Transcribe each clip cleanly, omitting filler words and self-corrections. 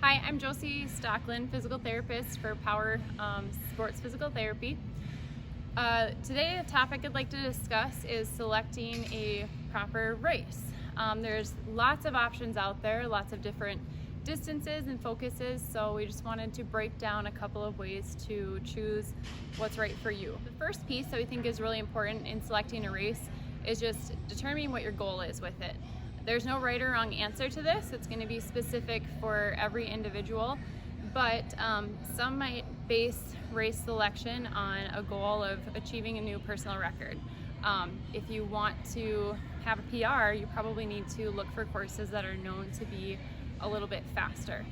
Hi, I'm Josie Stocklin, physical therapist for Power Sports Physical Therapy. Today, the topic I'd like to discuss is selecting a proper race. There's lots of options out there, lots of different distances and focuses, so we just wanted to break down a couple of ways to choose what's right for you. The first piece that we think is really important in selecting a race is just determining what your goal is with it. There's no right or wrong answer to this. It's going to be specific for every individual, but some might base race selection on a goal of achieving a new personal record. If you want to have a PR, you probably need to look for courses that are known to be a little bit faster.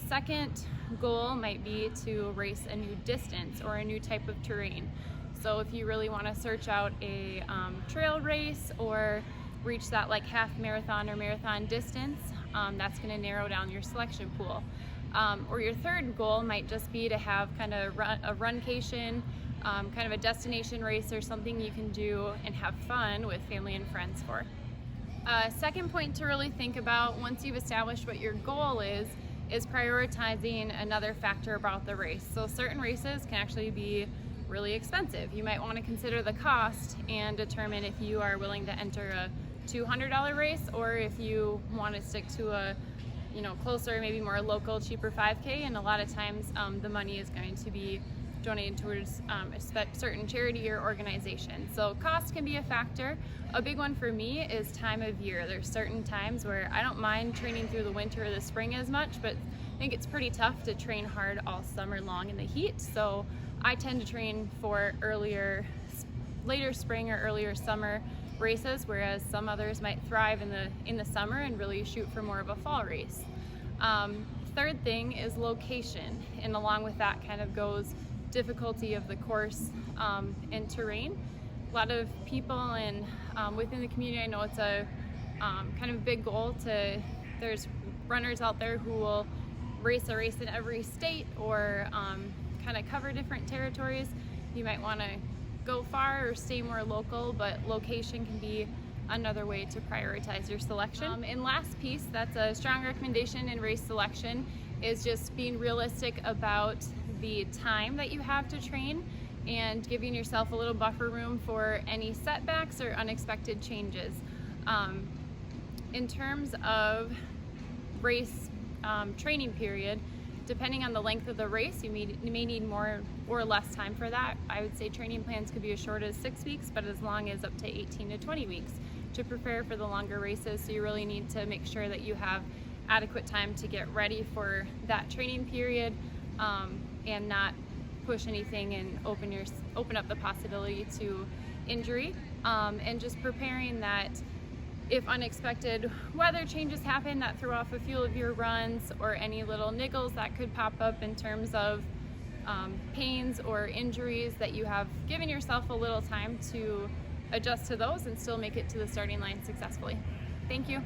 Second goal might be to race a new distance or a new type of terrain. So if you really want to search out a trail race or reach that like half marathon or marathon distance, that's going to narrow down your selection pool. Or your third goal might just be to have kind of a runcation, kind of a destination race or something you can do and have fun with family and friends for. Second point to really think about once you've established what your goal is prioritizing another factor about the race. So certain races can actually be really expensive. You might want to consider the cost and determine if you are willing to enter a $200 race or if you want to stick to a closer, maybe more local, cheaper 5K, and a lot of times the money is going to be donated towards a certain charity or organization. So cost can be a factor. A big one for me is time of year. There's certain times where I don't mind training through the winter or the spring as much, but I think it's pretty tough to train hard all summer long in the heat. So I tend to train for later spring or earlier summer races, whereas some others might thrive in the summer and really shoot for more of a fall race. Third thing is location, and along with that kind of goes difficulty of the course and terrain. A lot of people and within the community, I know it's a kind of a big goal there's runners out there who will race a race in every state or kind of cover different territories. You might want to go far or stay more local, but location can be another way to prioritize your selection. And last piece, that's a strong recommendation in race selection, is just being realistic about the time that you have to train and giving yourself a little buffer room for any setbacks or unexpected changes. In terms of race training period, depending on the length of the race, you may need more or less time for that. I would say training plans could be as short as 6 weeks, but as long as up to 18 to 20 weeks to prepare for the longer races. So you really need to make sure that you have adequate time to get ready for that training period and not push anything and open up the possibility to injury. And just preparing that if unexpected weather changes happen that throw off a few of your runs, or any little niggles that could pop up in terms of pains or injuries, that you have given yourself a little time to adjust to those and still make it to the starting line successfully. Thank you.